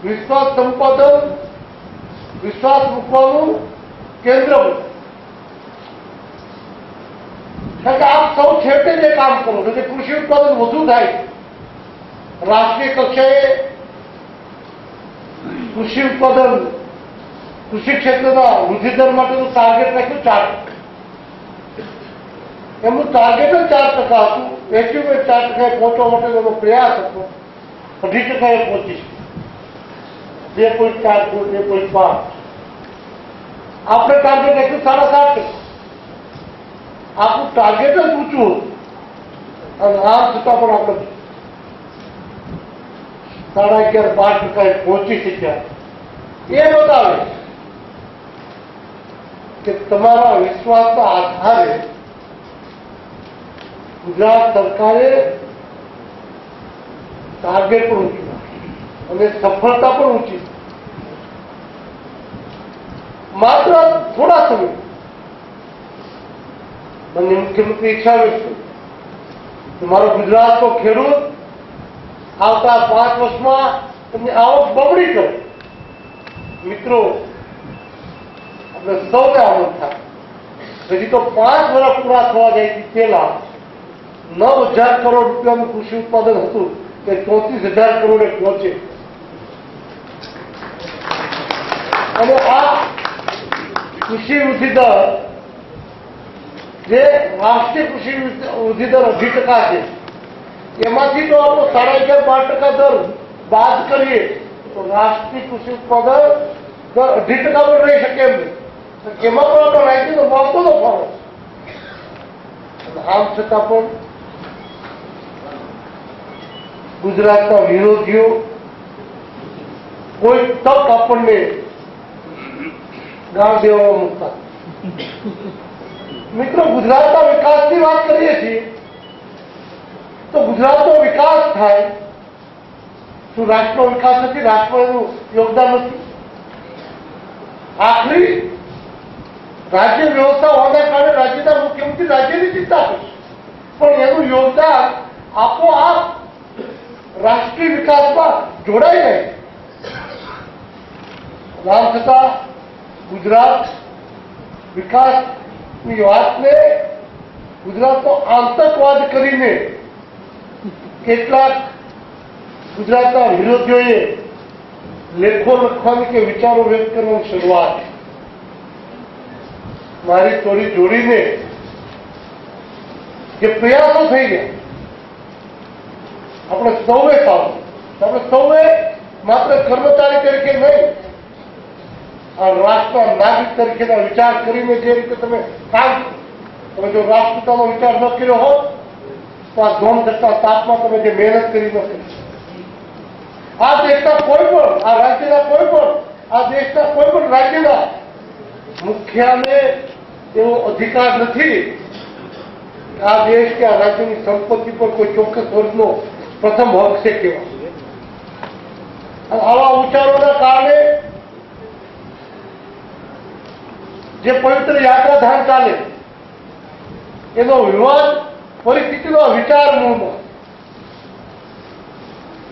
વિશ્વાસ સંપાદન, વિશ્વાસ મૂકવાનું કેન્દ્ર બને. કારણ કે આપ સૌ છેવટે જે કામ કરો છો કે કૃષિ ઉત્પાદન વધુ થાય, રાષ્ટ્રીય કક્ષાએ કૃષિ ઉત્પાદન, કૃષિ ક્ષેત્રના વૃદ્ધિદર માટેનું ટાર્ગેટ રાખ્યું 4%. એમનું ટાર્ગેટ જ 4% હતું. એસ્ટિમેટ 4% પહોંચવા માટેનો પ્રયાસ હતો. 2.5% પહોંચી છે. 2.4, 2.5. આપણે ટાર્ગેટ રાખ્યું 7.5%. આપણું ટાર્ગેટ જ ઊંચું હતું અને આ છતાં પણ આપણે 11.5-12% પહોંચી શક્યા. એ બતાવે કે તમારા વિશ્વાસના આધારે ગુજરાત સરકારે ટાર્ગેટ પણ ઊંચું અને સફળતા પણ ઊંચી. માત્ર થોડા સમય મને મુખ્યમંત્રી ઈચ્છા વ્યક્ત કરી કે મારો ગુજરાતનો ખેડૂત આવતા 5 વર્ષમાં એમની આવક બમણી કરે. મિત્રો, આપણે સૌને આનંદ થાય. હજી તો 5 વર્ષ પૂરા થવા જાય પહેલા 9,000 કરોડ રૂપિયાનું કૃષિ ઉત્પાદન હતું કે 34,000 કરોડે પહોંચે. અને આ કૃષિ વૃદ્ધિ દર, જે રાષ્ટ્રીય કૃષિ વૃદ્ધિ દર 2% છે, એમાંથી તો આપણો 11.5-12% દર બાદ કરીએ તો રાષ્ટ્રીય કૃષિ ઉત્પાદન 2% પણ રહી શકે એમ નહીં. એમાં પણ આપણે રાજ્યનો મોટો ફાળો. આમ છતાં પણ ગુજરાતના વિરોધીઓ કોઈ તક આપણને ગાળ દેવામાં મૂકતા. મિત્રો, ગુજરાતના વિકાસની વાત કરીએ છીએ તો ગુજરાતનો વિકાસ થાય. શું રાષ્ટ્રનો વિકાસ નથી? રાષ્ટ્રનું યોગદાન નથી? આખરી રાજ્ય વ્યવસ્થા હોવાના કારણે રાજ્યના મુખ્યમંત્રી રાજ્યની ચિંતા કરશે, પણ એનું યોગદાન આપોઆપ રાષ્ટ્રીય વિકાસમાં જોડાઈ જાય. આમ છતાં ગુજરાત વિકાસની વાતને ગુજરાતનો આતંકવાદ કરીને કેટલાક ગુજરાતના વિરોધીઓએ લેખો લખવાની કે વિચારો વ્યક્ત કરવાની શરૂઆત મારી થોડી જોડીને જે પ્રયાસો થઈ ગયા, આપણે સૌએ સારું, આપણે સૌએ માત્ર કર્મચારી તરીકે નહીં, આ રાષ્ટ્રના નાગરિક તરીકેના વિચાર કરીને જે રીતે તમે કામ, તમે જો રાષ્ટ્રપિતાનો વિચાર ન કર્યો હોત તો આ ધોમ કરતા તાપમાં તમે જે મહેનત કરી નથી, આ દેશના કોઈ પણ, આ રાજ્યના કોઈ પણ, આ દેશના કોઈ પણ રાજ્યના મુખ્યાને એવો અધિકાર નથી કે આ દેશ કે આ રાજ્યની સંપત્તિ પર કોઈ ચોક્કસ વર્ગનો પ્રથમ હક છે કેવા. આવા વિચારોના કારણે જે પવિત્ર યાત્રાધામ ચાલે એનો વિવાદ પરિસ્થિતિનો વિચાર મૂળમાં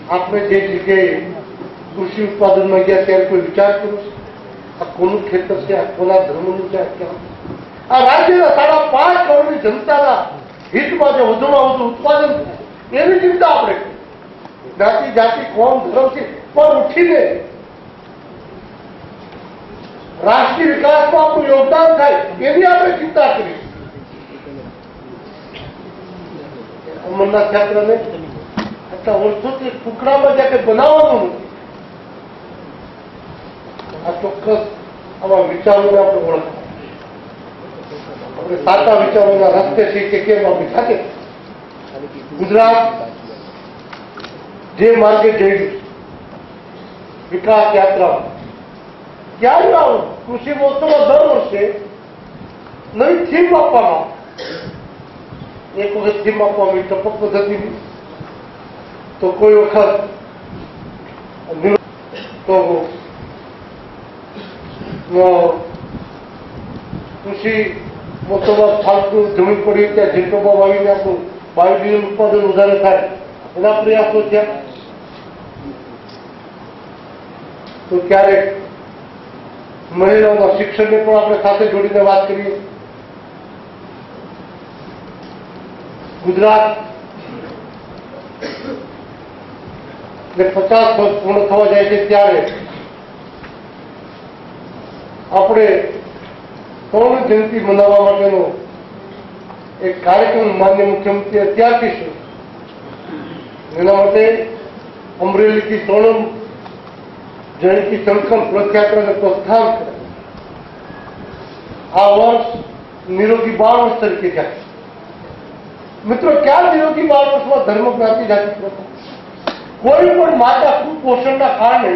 આપણે જે જગ્યાએ કૃષિ ઉત્પાદનમાં ગયા ત્યારે કોઈ વિચાર કર્યો છે? આ કોનું ખેતર છે? આ કોના ધર્મનું છે? આ રાજ્યના 5.5 કરોડની જનતાના હિતમાં જે વધુમાં વધુ ઉત્પાદન થાય એની ચિંતા આપણે જ્ઞાતિ, જાતિ, કોમ, ધર્મથી પણ ઉઠીને રાષ્ટ્રીય વિકાસમાં આપણું યોગદાન થાય એની આપણે ચિંતા કરી. અમરનાથ યાત્રાને આટલા વર્ષોથી ટુકડામાં જ્યાં કંઈ બનાવવાનું નથી, આ ચોક્કસ આવા વિચારોને આપણે ઓળખવા, આપણે સાચા વિચારોના રસ્તે છીએ કે કેમ આપણી સાથે ગુજરાત જે માર્ગે જઈ રહ્યું વિકાસ યાત્રા, ક્યારે આવું કૃષિ મહોત્સવમાં દર વર્ષે નવી થીમ આપવામાં, એક વખત થીમ આપવામાં ટપક પદ્ધતિની, તો કોઈ વખત તો કૃષિ મહોત્સવમાં ફાલતું જમીન પડી ત્યાં જેટોમાં વાવીને આપણું બાયોડીઝલ ઉત્પાદન વધારે થાય એના પ્રયાસો થયા. તો ક્યારેક મહિલાઓના શિક્ષણને પણ આપણે સાથે જોડીને વાત કરીએ. ગુજરાત ને 50 વર્ષ પૂર્ણ થવા જાય છે ત્યારે આપણે સ્વર્ણ જયંતિ મનાવવા માટેનો એક કાર્યક્રમ માન્ય મુખ્યમંત્રી અત્યારથી છે. એના માટે અમરેલીથી સ્વર્ણ જયંતિ સંકલ્પ રથયાત્રાને પ્રોત્સાહન કરે. આ વર્ષ નિરોગી બાળ વર્ષ તરીકે જાય. મિત્રો, ક્યાં નિરોગી બાળ વર્ષમાં ધર્મ, જ્ઞાતિ, જાતિ, પ્રથા? કોઈ પણ માતા કુપોષણના કારણે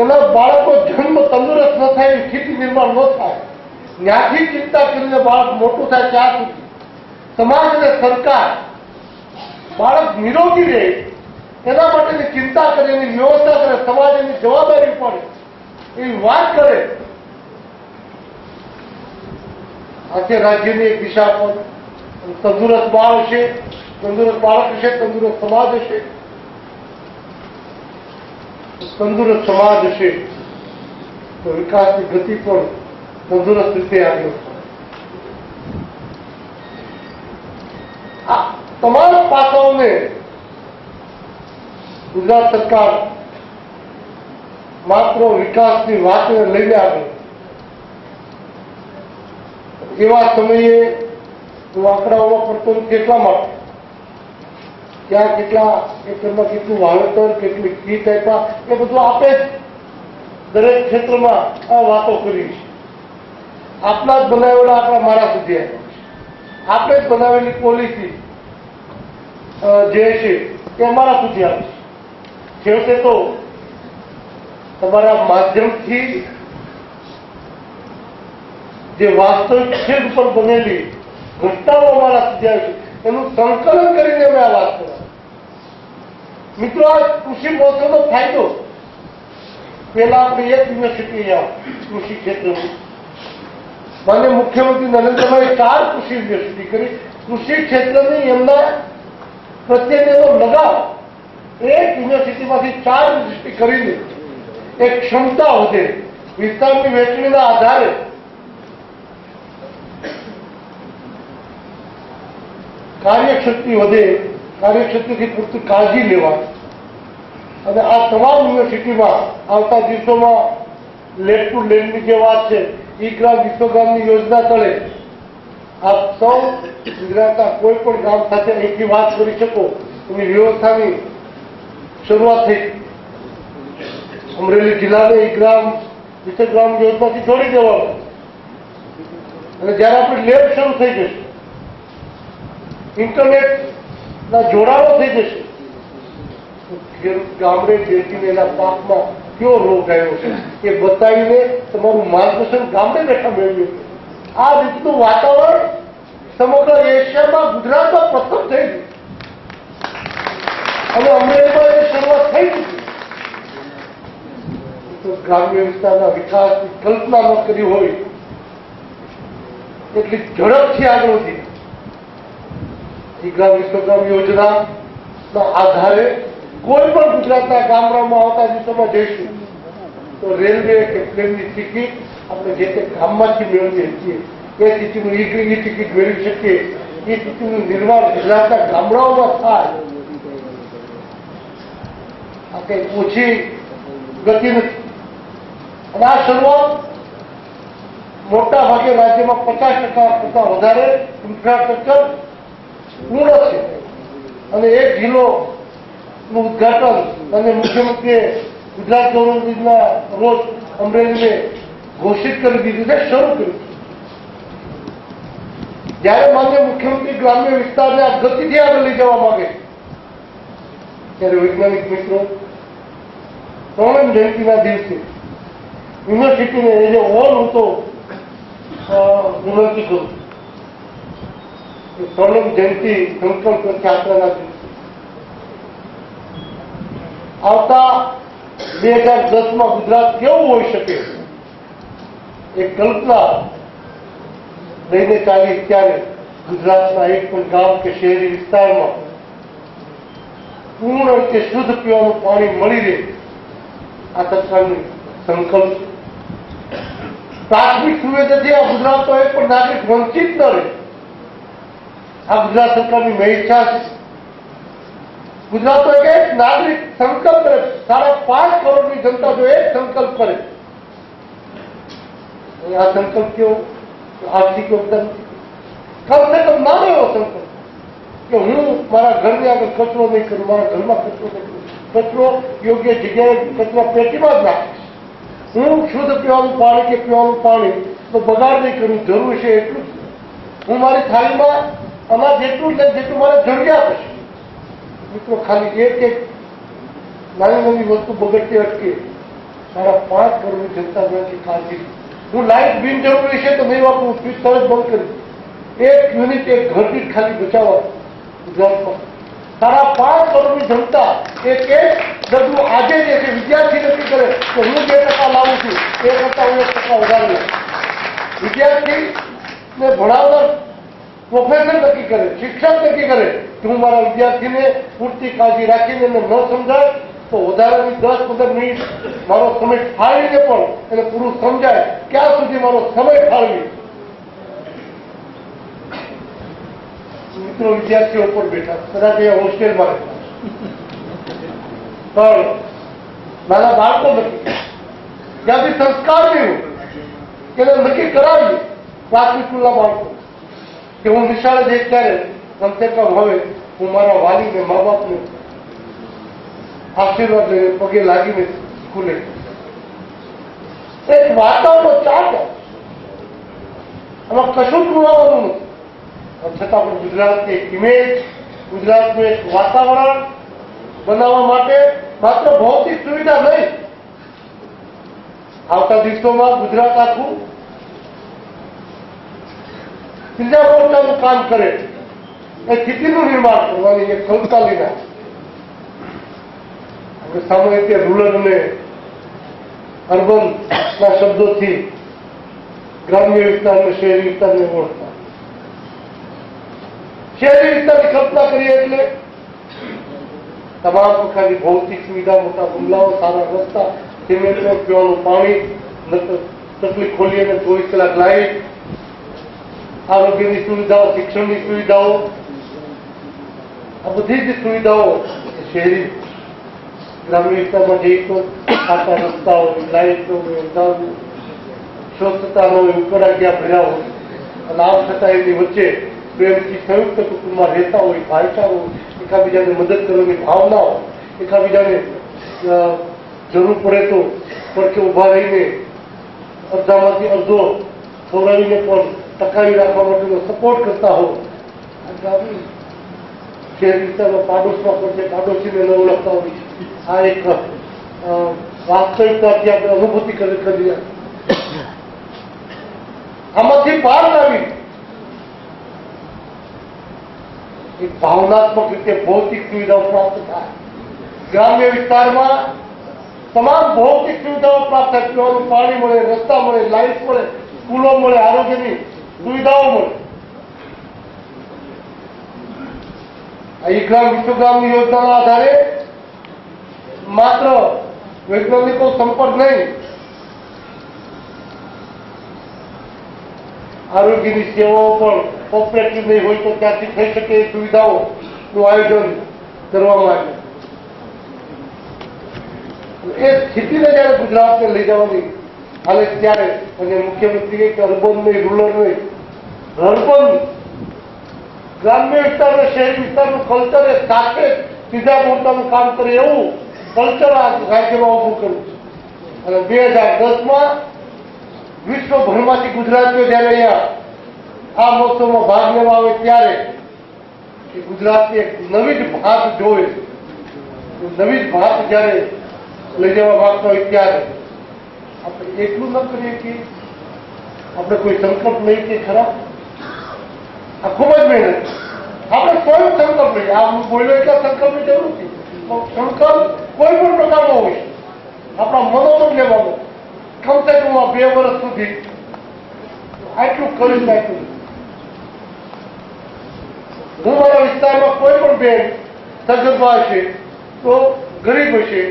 એના બાળકો જન્મ તંદુરસ્ત ન થાય, સ્થિતિ નિર્માણ ન થાય, ત્યાંથી ચિંતા કરીને બાળક મોટું થાય ત્યાં સુધી સમાજ અને સરકાર બાળક નિરોગી રહે એના માટેની ચિંતા કરે, એની વ્યવસ્થા કરે, સમાજ એની જવાબદારી પડે એવી વાત કરે. આજે રાજ્યની એક દિશા પર તંદુરસ્ત બાળ હશે, તંદુરસ્ત બાળક હશે, તંદુરસ્ત સમાજ હશે. તંદુરસ્ત સમાજ હશે તો વિકાસની ગતિ પણ તંદુરસ્ત રીતે આગળ. આ તમામ પાસાઓને ગુજરાત સરકાર માત્ર વિકાસની વાતને લઈને આવે. એવા સમયે હું આંકડાઓમાં પડતો કેટલા માટે ત્યાં કેટલા એકરમાં કેટલું વાવેતર, કેટલી કીટ આપ્યા, એ બધું આપણે દરેક ક્ષેત્રમાં આ વાતો કરી છે. આપણા જ બનાવેલા આપણા મારા સુધી આવ્યા છે. આપણે જ બનાવેલી પોલિસી જે છે એ અમારા સુધી આવે છે. છેવટે તો તમારા માધ્યમથી જે વાસ્તવિક ક્ષેત્ર પર બનેલી ઘટનાઓ અમારા સુધી આવે છે, એનું સંકલન કરીને અમે આ વાત કરવા. મિત્રો, આ કૃષિ મહોત્સવનો ફાયદો પહેલા આપણે એક યુનિવર્સિટી કૃષિ ક્ષેત્રની માન્ય મુખ્યમંત્રી નરેન્દ્રભાઈ 4 કૃષિ યુનિવર્સિટી કરી. કૃષિ ક્ષેત્રની એમના પ્રત્યેનો લગાવ એક યુનિવર્સિટીમાંથી 4 યુનિવર્સિટી કરીને એક ક્ષમતા વધે, વિસ્તારની વહેંચણીના આધારે કાર્યશક્તિ વધે, કાર્યશક્તિથી પૂરતી કાળજી લેવા. અને આ તમામ યુનિવર્સિટીમાં આવતા દિવસોમાં લેબ ટુ લેબની જે વાત છે, ઈ-ગ્રામ વિશ્વગ્રામની યોજના તળે આપ સૌ ગુજરાતના કોઈ પણ ગામ સાથે અહીંથી વાત કરી શકો એની વ્યવસ્થાની શરૂઆત થઈ. અમરેલી જિલ્લાને ઈ-ગ્રામ વિશ્વગ્રામ યોજનાથી જોડી દેવાનું. અને જ્યારે આપણી લેબ શરૂ થઈ જશે, ઇન્ટરનેટના જોડાણો થઈ જશે, ગામડે બેસીને એના પાકમાં કયો રોગ આવ્યો છે એ બતાવીને તમારું માર્ગદર્શન ગામડે બેઠા મેળવ્યું. આ રીતનું વાતાવરણ સમગ્ર એશિયામાં, ગુજરાતમાં પ્રથમ થઈ ગયું અને અમરેલીમાં એ શરૂઆત થઈ ચૂકી. તો ગ્રામ્ય વિસ્તારના વિકાસની કલ્પના ન કરી હોય એટલી ઝડપથી આગળ વધી. ઈ-ગ્રામ વિશ્વગ્રામ યોજનાના આધારે કોઈ પણ ગુજરાતના ગામડામાં આવતા દિવસોમાં જઈશું તો રેલવે કે પ્લેનની ટિકિટ આપણે જે તે ગામમાંથી મેળવીએ છીએ એ ટિકિટનું ઈ ટિકિટ મેળવી શકીએ. એ ટિકિટનું નિર્માણ ગુજરાતના ગામડાઓમાં થાય. આ કંઈ ઓછી ગતિ નથી. અને આ શરૂઆત મોટા ભાગે રાજ્યમાં 50% કરતા વધારે ઇન્ફ્રાસ્ટ્રક્ચર પૂર્ણ છે. અને એક જિલ્લોનું ઉદઘાટન અને મુખ્યમંત્રીએ ગુજરાત ગવર્મેન્ટના રોજ અમરેલીને ઘોષિત કરી દીધું છે, શરૂ કર્યું. જ્યારે માન્ય મુખ્યમંત્રી ગ્રામ્ય વિસ્તારને આ ગતિથી આગળ લઈ જવા માંગે ત્યારે વૈજ્ઞાનિક મિત્રો સ્વર્ણ જયંતિના દિવસે યુનિવર્સિટીને એને ઓલ હું તો વિનંતી કરું સ્વર્ણ જયંતિ સંકલ્પ યાત્રાના દિવસે આવતા 2010માં ગુજરાત કેવું હોઈ શકે એ કલ્પના લઈને ચાલી. ત્યારે ગુજરાતના એક પણ ગામ કે શહેરી વિસ્તારમાં પૂર્ણ રીતે શુદ્ધ પીવાનું પાણી મળી રહે, આ સરકારનો સંકલ્પ છે. પ્રાથમિક સુવિધાથી આ ગુજરાતનો એક પણ નાગરિક વંચિત ન રહે, આ ગુજરાત સરકારની મહેચ્છા છે. ગુજરાતનો એક નાગરિક સંકલ્પ કરે, 5.5 કરોડની જનતા જો એક સંકલ્પ કરે, આ સંકલ્પ કેવો આર્થિક યોગદાન, કમસે કમ નાનો એવો સંકલ્પ કે હું મારા ઘરની આગળ કચરો નહીં કરું, મારા ઘરમાં કચરો નહીં કરું, કચરો યોગ્ય જગ્યાએ કચરા પેટીમાં જ નાખીશ, હું શુદ્ધ પીવાનું પાણી કે પીવાનું પાણી તો બગાડ નહીં કરું, જરૂર છે એટલું જ, હું મારી થાળીમાં અનાજ એટલું જ જેટલું મારે જરૂરિયાત હશે. મિત્રો ખાલી એક નાની નાની વસ્તુ બગડતી અટકે, 5.5 કરોડની જનતા નથી કાળજી. હું લાઈટ બિનજરૂરી છે તો નહીં વાપરું, સ્વિચ તરત બંધ કરી, 1 યુનિટ એક ઘર દીઠ ખાલી બચાવવા. ગુજરાતમાં 5.5 કરોડની જનતા એક ડગલું આજે જે છે વિદ્યાર્થી નક્કી કરે કે હું 2% લાવું છું, એ કરતા હું 1% વધારે લઉં. વિદ્યાર્થીને ભણાવનાર પ્રોફેસર નક્કી કરે, શિક્ષક નક્કી કરે કે હું મારા વિદ્યાર્થીને પૂરતી કાળજી રાખીને એને ન સમજાય તો વધારાની 10-15 મિનિટ મારો સમય ફાળવીને પણ એને પૂરું સમજાય, ક્યાં સુધી મારો સમય ફાળવી. મિત્રો વિદ્યાર્થીઓ પર બેઠા, કદાચ અહીંયા હોસ્ટેલમાં રહેતા, પણ નાના બાળકો નથી, ત્યાંથી સંસ્કાર નહીં હોય કે નક્કી કરાવીએ પ્રાથમિક સ્કૂલના બાળકો કે હું નિશાળે જઈશ ત્યારે કમસે કમ હવે હું મારા વાલીને મા બાપને આશીર્વાદ લઈને પગે લાગીને સ્કૂલે. એક વાતાવરણ ચાટ, આમાં કશું જ બોલાવવાનું નથી, છતાં પણ ગુજરાતની એક ઇમેજ, ગુજરાતનું એક વાતાવરણ બનાવવા માટે માત્ર ભૌતિક સુવિધા નહીં, આવતા દિવસોમાં ગુજરાત આખું ત્રીજા મોરચાનું કામ કરે એ સ્થિતિનું નિર્માણ કરવાની એક કલ્પના લીધા. સામાન્ય રીતે રૂરલ અને અર્બન ના શબ્દોથી ગ્રામ્ય વિસ્તારને શહેરી વિસ્તારને ઓળખતા, શહેરી વિસ્તારની કલ્પના કરીએ એટલે તમામ પ્રકારની ભૌતિક સુવિધા, મોટા બંગલાઓ, સારા રસ્તા, સિમેન્ટનો પીવાનું પાણી, તકલીફ ખોલી અને 24 કલાક લાઈટ, આરોગ્યની સુવિધાઓ, શિક્ષણની સુવિધાઓ, આ બધી જ સુવિધાઓ શહેરી. ગ્રામ્ય વિસ્તારમાં જઈએ તો સાચા રસ્તાઓ, લાઈટો, સ્વચ્છતાનો ઉકળાગ્યા ભર્યા હોય, અને આમ છતાં એની વચ્ચે પ્રેમથી સંયુક્ત કુટુંબમાં રહેતા હોય, ભાઈચારો, એકાબીજાને મદદ કરવાની ભાવનાઓ, એકાબીજાને જરૂર પડે તો પડખે ઉભા રહીને અડધામાંથી અડધો ખવડાવીને પણ ટકાવી રાખવા માટેનો સપોર્ટ કરતા હોય. શહેરી વિસ્તારમાં પાડોશમાં પડશે, પાડોશીને ન ઓળખતા હોય. આ એક વાસ્તવિકતાથી આપણે અનુભૂતિ કરી. આમાંથી બહાર લાવી એક ભાવનાત્મક રીતે ભૌતિક સુવિધાઓ પ્રાપ્ત થાય. ગ્રામ્ય વિસ્તારમાં તમામ ભૌતિક સુવિધાઓ પ્રાપ્ત થાય, પીવાનું પાણી મળે, રસ્તા મળે, લાઇટ મળે, સ્કૂલો મળે, આરોગ્યની સુવિધાઓ મળે. આ ગ્રામ વિશ્વગ્રામની યોજનાના આધારે માત્ર વૈજ્ઞાનિકો સંપર્ક નહીં, આરોગ્યની સેવાઓ પણ કોઓપરેટિવ નહીં હોય તો ત્યાંથી થઈ શકે એ સુવિધાઓનું આયોજન કરવામાં આવે. એ સ્થિતિને જયારે ગુજરાતને લઈ જવાની હાલે ત્યારે અને મુખ્યમંત્રીએ કે અર્બન નહીં, રૂરલ નહીં, અર્બન ગ્રામ્ય વિસ્તાર અને શહેરી વિસ્તારનું કલ્ચર એ સાથે સીધા મોરચાનું કામ કરે એવું કલ્ચર આ રાજ્યમાં ઉભું કર્યું છે. અને 2010માં વિશ્વભરમાંથી ગુજરાતીઓ જયારે અહીંયા આ મહોત્સવમાં ભાગ લેવા આવે ત્યારે ગુજરાતની એક નવી જ ભાત જોવે, નવી જ ભાત જયારે લઈ જવા માંગતા હોય ત્યારે આપણે એટલું ન કરીએ કે આપણે કોઈ સંકલ્પ લઈએ કે ખરા. આ ખૂબ જ મહેનત, આપણે સ્વયં સંકલ્પ લઈએ. આ હું બોલ્યો એટલા સંકલ્પની જરૂર નથી, સંકલ્પ કોઈ પણ પ્રકારનો હોય, આપણા મનોમન લેવાનો. કમસે કમ આ 2 વર્ષ સુધી આટલું કરી નાખ્યું. હું મારા વિસ્તારમાં કોઈ પણ બેન સગર્ભા છે, તો ગરીબ હશે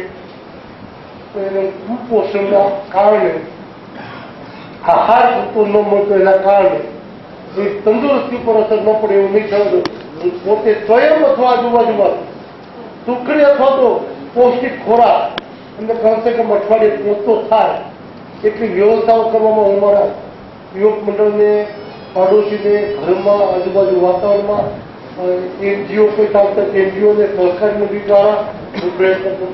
તો એને કુપોષણના કારણે આહાર પૂરતો ન મળતો એના કારણે એ તંદુરસ્તી પર અસર ન પડે એવું નહીં થયું. પોતે સ્વયં અથવા આજુબાજુમાં સુખડી અથવા તો પૌષ્ટિક ખોરાક અને કમસે કમ અઠવાડિયે પહોંચતો થાય એટલી વ્યવસ્થાઓ કરવામાં હું મારા યુવક મંડળને, પાડોશીને, ઘરમાં, આજુબાજુ વાતાવરણમાં એનજીઓ કોઈ ચાલતા એનજીઓને સરકારી નદી દ્વારા હું પ્રયત્ન કરું.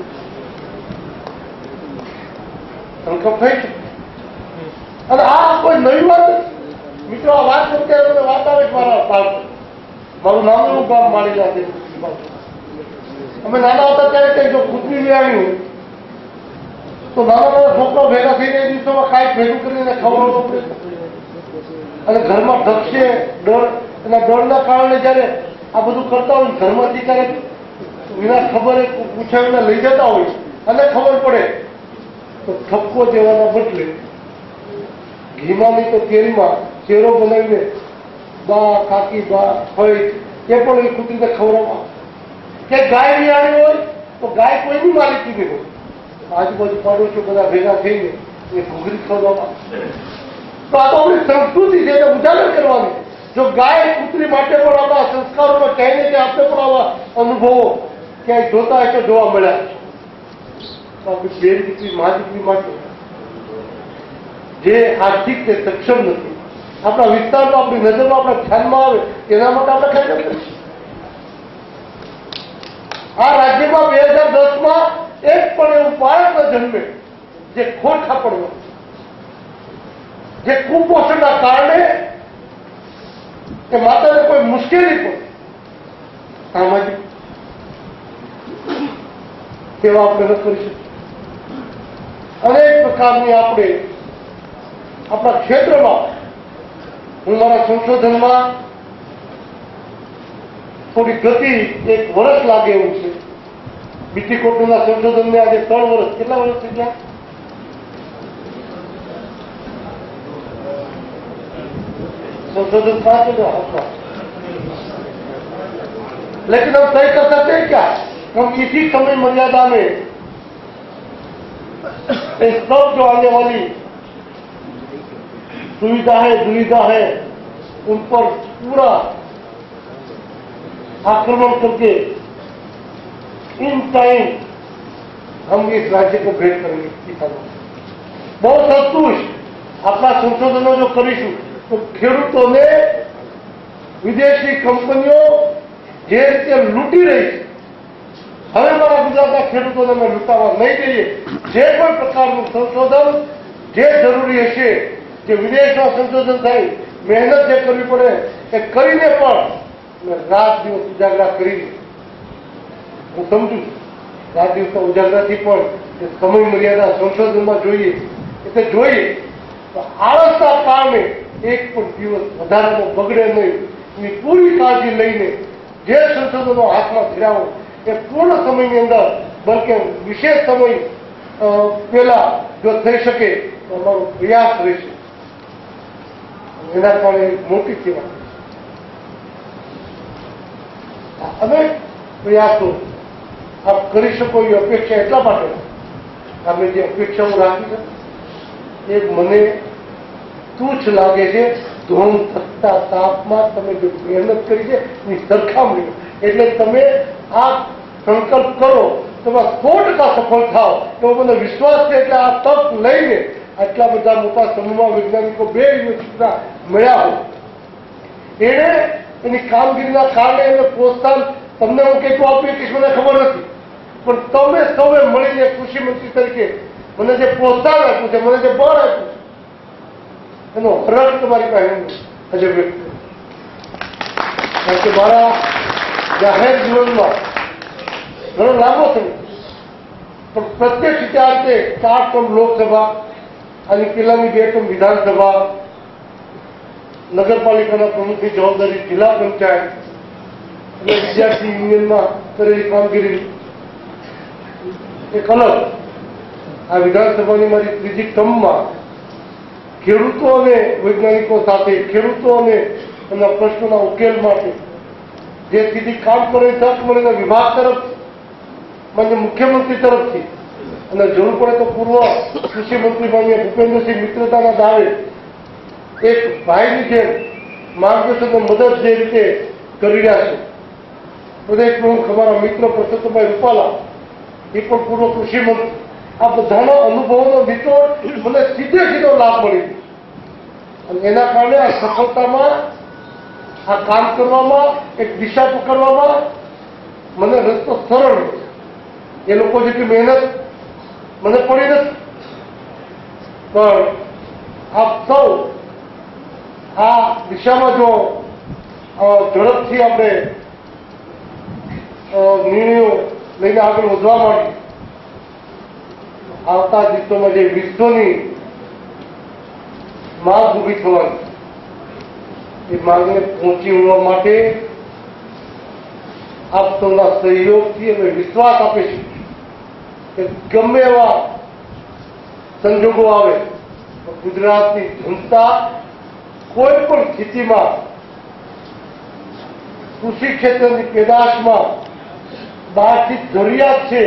સંકલ્પ થઈ છે. અને આ કોઈ નવી વાત મિત્રો, આ વાત કરતા મને વાત આવે છે મારા પાક. મારું નામ એવું ગામ માળીલા છે. અમે નાના હતા ત્યારે કંઈ જો કૂતરી લેવાની હોય તો નાના નાના છોકરાઓ ભેગા થઈને એ દિવસોમાં કાંઈક ભેગું કરીને ખવડાવવું પડે. અને ઘરમાં ઢગશે ડર, એના ડરના કારણે જયારે આ બધું કરતા હોય ઘરમાંથી ક્યારેક વિના ખબરે પૂછાવીને લઈ જતા હોય અને ખબર પડે તો ઠપકો દેવાના બદલે ઘીમાંની તો તેલમાં ચેરો બનાવીને બા, કાકી, બા, હોય એ પણ એ કૂતરીને ખવડાવવા. કે ગાય નિયાણી હોય તો ગાય કોઈની માલિકીની હોય, આજુબાજુ પાડોશીઓ બધા ભેગા થઈને એ ઘૂઘરી ખવડાવવા. તો આ તો આપણી સંસ્કૃતિ છે, એને ઉજાગર કરવાની. જો ગાય કૂતરી માટે પણ આપણા સંસ્કારોમાં ક્યાંય ને ક્યાંય આપણે પણ આવા અનુભવો ક્યાંય જોતા હશે, જોવા મળ્યા. તો આપણી બેન દીકરી, મા દીકરી માટે જે આર્થિક કે સક્ષમ નથી, આપણા વિસ્તારમાં, આપણી નજરમાં, આપણા ખ્યાલમાં આવે એના માટે આપણે કઈ કરીશું. આ રાજ્યમાં 2010માં એક પણ એવું બાળક ન જન્મે જે ખોટા પડવા, જે કુપોષણના કારણે કે માતાને કોઈ મુશ્કેલી પડે, સામાજિક સેવા આપણે ન કરી શકીએ. અનેક પ્રકારની આપણે આપણા ક્ષેત્રમાં, હું મારા સંશોધનમાં થોડી ગતિ, 1 વર્ષ લાગે એવું છે. બીટીકોટના સંશોધનને આજે 3 વર્ષ, કેટલા વર્ષ થઈ ગયા? संशोधन 5 होगा, लेकिन हम तय कर सकते हैं क्या हम इसी समय मर्यादा में इस सब जो आने वाली सुविधा है उन पर पूरा आक्रमण करके इन टाइम हम इस राज्य को भेंट करेंगे किसानों. बहुत संतुष्ट अपना संशोधनों जो करीशू तो ખેડૂતોને વિદેશી કંપનીઓ જે રીતે લૂંટી રહી છે, હવે મારા ગુજરાતના ખેડૂતોને અમે લૂંટાવા નહીં દઈએ. જે કોઈ પ્રકારનું સંશોધન જે જરૂરી હશે, જે વિદેશમાં સંશોધન થાય, મહેનત જે કરવી પડે એ કરીને પણ રાત દિવસ ઉજાગરા કરીને, હું સમજુ છું રાત દિવસના ઉજાગરાથી પણ એ સમય મર્યાદા સંશોધનમાં જોઈએ એટલે જોઈએ તો આળસના કારણે એક પણ દિવસ વધારાનો બગડે નહીં એની પૂરી કાળજી લઈને જે સંશોધનો હાથમાં ધર્યા એ પૂર્ણ સમયની અંદર, બલકે વિશેષ સમય પહેલા જો થઈ શકે તો અમારો પ્રયાસ રહેશે. એના કારણે મોટી સેવા અનેક પ્રયાસો આપ કરી શકો એ અપેક્ષા એટલા માટે આપણે જે અપેક્ષાઓ રાખી છે એ મને તુચ્છ લાગે છે. ધોમ થતા તાપમાં તમે જે મહેનત કરી છે એની સરખામણી, એટલે તમે આ સંકલ્પ કરો તમે 100% સફળ થાવ એવો મને વિશ્વાસ છે. એટલે આ તક લઈને આટલા બધા મોટા સમૂહમાં વૈજ્ઞાનિકો 2 યુનિવર્સિટીના મળ્યા હોય, એને એની કામગીરીના કારણે એને પ્રોત્સાહન તમને હું કેટલું આપ્યું કે મને ખબર નથી, પણ તમે સૌએ મળીને કૃષિ મંત્રી તરીકે મને જે પ્રોત્સાહન આપ્યું છે, મને જે બળ આપ્યું છે, એનો હરખ તમારી પાસે હજુ વ્યક્ત કારણ કે મારા જાહેર જીવનમાં ઘણો લાંબો થયો, પણ પ્રત્યેક રીતે આ રીતે 4 ટર્મ લોકસભા, આની પહેલાની 2 ટર્મ વિધાનસભા, નગરપાલિકાના પ્રમુખની જવાબદારી, જિલ્લા પંચાયત અને વિદ્યાર્થી યુનિયનમાં કરેલી કામગીરી એક અલગ. આ વિધાનસભાની મારી 3જી ટર્મમાં ખેડૂતો અને વૈજ્ઞાનિકો સાથે, ખેડૂતો અને એમના પ્રશ્નોના ઉકેલ માટે જે સીધી કામ કરવાની તક મળીને વિભાગ તરફ માન્ય મુખ્યમંત્રી તરફથી અને જરૂર પડે તો પૂર્વ કૃષિ મંત્રી માન્ય ભૂપેન્દ્રસિંહ મિત્રતાના દાવે એક ભાઈની જેમ માર્ગદર્શન અને મદદ જે રીતે કરી રહ્યા છે. પ્રદેશ પ્રમુખ અમારા મિત્ર પરસોત્તમભાઈ રૂપાલા એ પણ પૂર્વ કૃષિ મંત્રી, આ બધાના અનુભવોનો નિચોડ મને સીધો લાભ મળી અને એના કારણે આ સફળતામાં, આ કામ કરવામાં, એક દિશા પકડવામાં મને રસ્તો સરળ છે. એ લોકો જેટલી મહેનત મને પડી નથી, પણ આપ સૌ આ દિશામાં જો ઝડપથી આપણે નિર્ણયો લઈને આગળ વધવા માટે આવતા દિવસોમાં જે વિશ્વની માંગ ઊભી થવાની એ માંગને પહોંચી વળવા માટે આપ સૌના સહયોગથી અમે વિશ્વાસ આપીશું કે ગમે એવા સંજોગો આવે તો ગુજરાતની જનતા કોઈ પણ સ્થિતિમાં કૃષિ ક્ષેત્રની પેદાશમાં બહારથી જરૂરિયાત છે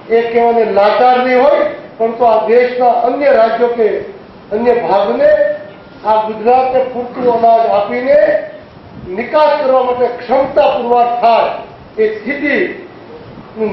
એ કહેવાને લાચાર નહીં હોય, પરંતુ આ દેશના અન્ય રાજ્યો કે અન્ય ભાગને આ ગુજરાતને પૂરતું અનાજ આપીને નિકાસ કરવા માટે ક્ષમતા પુરવાર થાય એ સ્થિતિનું